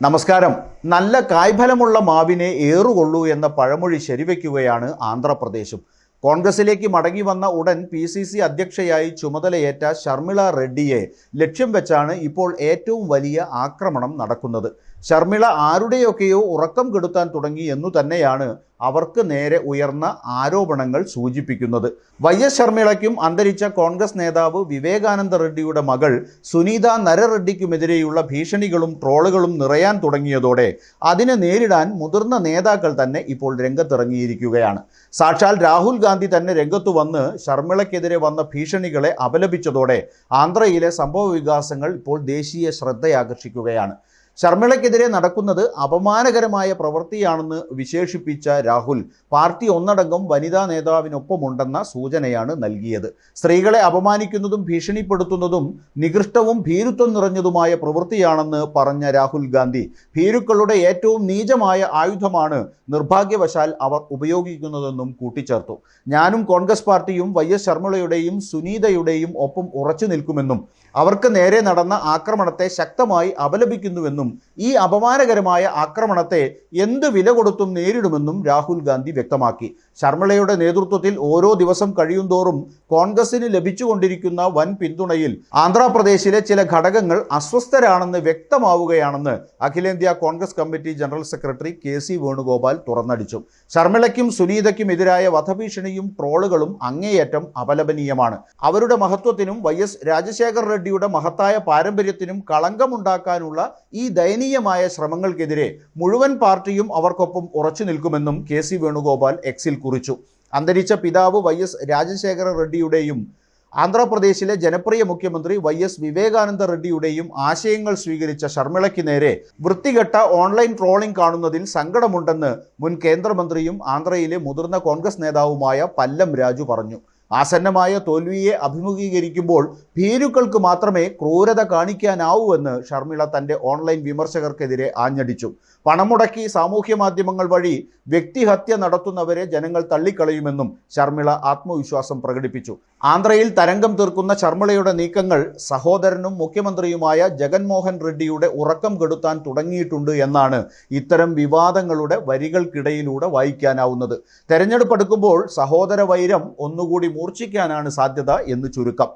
നമസ്കാരം. നല്ല കായ്ഫലമുള്ള മാവിനെ ഏറുകൊള്ളൂ എന്ന പഴമൊഴി ശരിവയ്ക്കുകയാണ് ആന്ധ്രാപ്രദേശും. കോൺഗ്രസിലേക്ക് മടങ്ങി വന്ന ഉടൻ PCC അധ്യക്ഷയായി ചുമതലയേറ്റ ശർമിള റെഡ്ഡിയെ ലക്ഷ്യം വെച്ചാണ് ഇപ്പോൾ ഏറ്റവും വലിയ ആക്രമണം നടക്കുന്നത്. ശർമിള ആരുടെയൊക്കെയോ ഉറക്കം കെടുത്താൻ തുടങ്ങി എന്നു തന്നെയാണ് അവർക്ക് നേരെ ഉയർന്ന ആരോപണങ്ങൾ സൂചിപ്പിക്കുന്നത്. YS ശർമിളയ്ക്കും അന്തരിച്ച കോൺഗ്രസ് നേതാവ് വിവേകാനന്ദ റെഡ്ഡിയുടെ മകൾ സുനീത നരറെഡ്ഡിക്കുമെതിരെയുള്ള ഭീഷണികളും ട്രോളുകളും നിറയാൻ തുടങ്ങിയതോടെ അതിനെ നേരിടാൻ മുതിർന്ന നേതാക്കൾ തന്നെ ഇപ്പോൾ രംഗത്തിറങ്ങിയിരിക്കുകയാണ്. സാക്ഷാൽ രാഹുൽ ഗാന്ധി തന്നെ രംഗത്തു വന്ന് ശർമിളയ്ക്കെതിരെ വന്ന ഭീഷണികളെ അപലപിച്ചതോടെ ആന്ധ്രയിലെ സംഭവ വികാസങ്ങൾ ഇപ്പോൾ ദേശീയ ശ്രദ്ധയാകർഷിക്കുകയാണ്. ശർമിളയ്ക്കെതിരെ നടക്കുന്നത് അപമാനകരമായ പ്രവൃത്തിയാണെന്ന് വിശേഷിപ്പിച്ച രാഹുൽ പാർട്ടി ഒന്നടങ്കം വനിതാ നേതാവിനൊപ്പമുണ്ടെന്ന സൂചനയാണ് നൽകിയത്. സ്ത്രീകളെ അപമാനിക്കുന്നതും ഭീഷണിപ്പെടുത്തുന്നതും നികൃഷ്ടവും ഭീരുത്വം നിറഞ്ഞതുമായ പ്രവൃത്തിയാണെന്ന് പറഞ്ഞ രാഹുൽ ഗാന്ധി ഭീരുക്കളുടെ ഏറ്റവും നീചമായ ആയുധമാണ് നിർഭാഗ്യവശാൽ അവർ ഉപയോഗിക്കുന്നതെന്നും കൂട്ടിച്ചേർത്തു. ഞാനും കോൺഗ്രസ് പാർട്ടിയും YS ശർമിളയുടെയും സുനീതയുടെയും ഒപ്പം ഉറച്ചു നിൽക്കുമെന്നും അവർക്ക് നേരെ നടന്ന ആക്രമണത്തെ ശക്തമായി അപലപിക്കുന്നുവെന്നും ഈ അപമാനകരമായ ആക്രമണത്തെ എന്ത് വില കൊടുത്തും നേരിടുമെന്നും രാഹുൽ ഗാന്ധി വ്യക്തമാക്കി. ശർമിളയുടെ നേതൃത്വത്തിൽ ഓരോ ദിവസം കഴിയുന്തോറും കോൺഗ്രസിന് ലഭിച്ചുകൊണ്ടിരിക്കുന്ന വൻ പിന്തുണയിൽ ആന്ധ്രാപ്രദേശിലെ ചില ഘടകങ്ങൾ അസ്വസ്ഥരാണെന്ന് വ്യക്തമാവുകയാണെന്ന് അഖിലേന്ത്യാ Congress committee general secretary KC Venugopal തുറന്നടിച്ചു. ശർമിളയ്ക്കും സുനീതയ്ക്കും എതിരായ വധഭീഷണിയും ട്രോളുകളും അങ്ങേയറ്റം അപലപനീയമാണ്. അവരുടെ മഹത്വത്തിനും YS രാജശേഖർ റെഡ്ഡിയുടെ മഹത്തായ പാരമ്പര്യത്തിനും കളങ്കമുണ്ടാക്കാനുള്ള ഈ ദയനീയമായ ശ്രമങ്ങൾക്കെതിരെ മുഴുവൻ പാർട്ടിയും അവർക്കൊപ്പം ഉറച്ചു നിൽക്കുമെന്നും KC വേണുഗോപാൽ എക്സിൽ കുറിച്ചു. അന്തരിച്ച പിതാവ് YS രാജശേഖര റെഡ്ഡിയുടെയും ആന്ധ്രാപ്രദേശിലെ ജനപ്രിയ മുഖ്യമന്ത്രി YS വിവേകാനന്ദ റെഡ്ഡിയുടെയും ആശയങ്ങൾ സ്വീകരിച്ച ശർമിളയ്ക്ക് നേരെ വൃത്തികെട്ട ഓൺലൈൻ ട്രോളിംഗ് കാണുന്നതിൽ സങ്കടമുണ്ടെന്ന് മുൻ കേന്ദ്രമന്ത്രിയും ആന്ധ്രയിലെ മുതിർന്ന കോൺഗ്രസ് നേതാവുമായ പല്ലം രാജു പറഞ്ഞു. ആസന്നമായ തോൽവിയെ അഭിമുഖീകരിക്കുമ്പോൾ ഭീരുക്കൾക്ക് മാത്രമേ ക്രൂരത കാണിക്കാനാവൂവെന്ന് ശർമിള തൻ്റെ ഓൺലൈൻ വിമർശകർക്കെതിരെ ആഞ്ഞടിച്ചു. പണം മുടക്കി സാമൂഹ്യ മാധ്യമങ്ങൾ വഴി വ്യക്തിഹത്യ നടത്തുന്നവരെ ജനങ്ങൾ തള്ളിക്കളയുമെന്നും ശർമിള ആത്മവിശ്വാസം പ്രകടിപ്പിച്ചു. ആന്ധ്രയിൽ തരംഗം തീർക്കുന്ന ശർമിളയുടെ നീക്കങ്ങൾ സഹോദരനും മുഖ്യമന്ത്രിയുമായ ജഗൻമോഹൻ റെഡ്ഡിയുടെ ഉറക്കം കെടുത്താൻ തുടങ്ങിയിട്ടുണ്ട് എന്നാണ് ഇത്തരം വിവാദങ്ങളുടെ വരികൾക്കിടയിലൂടെ വായിക്കാനാവുന്നത്. തെരഞ്ഞെടുപ്പ് അടുക്കുമ്പോൾ സഹോദര വൈരം ഒന്നുകൂടി മൂർച്ഛിക്കാനാണ് സാധ്യത എന്ന് ചുരുക്കം.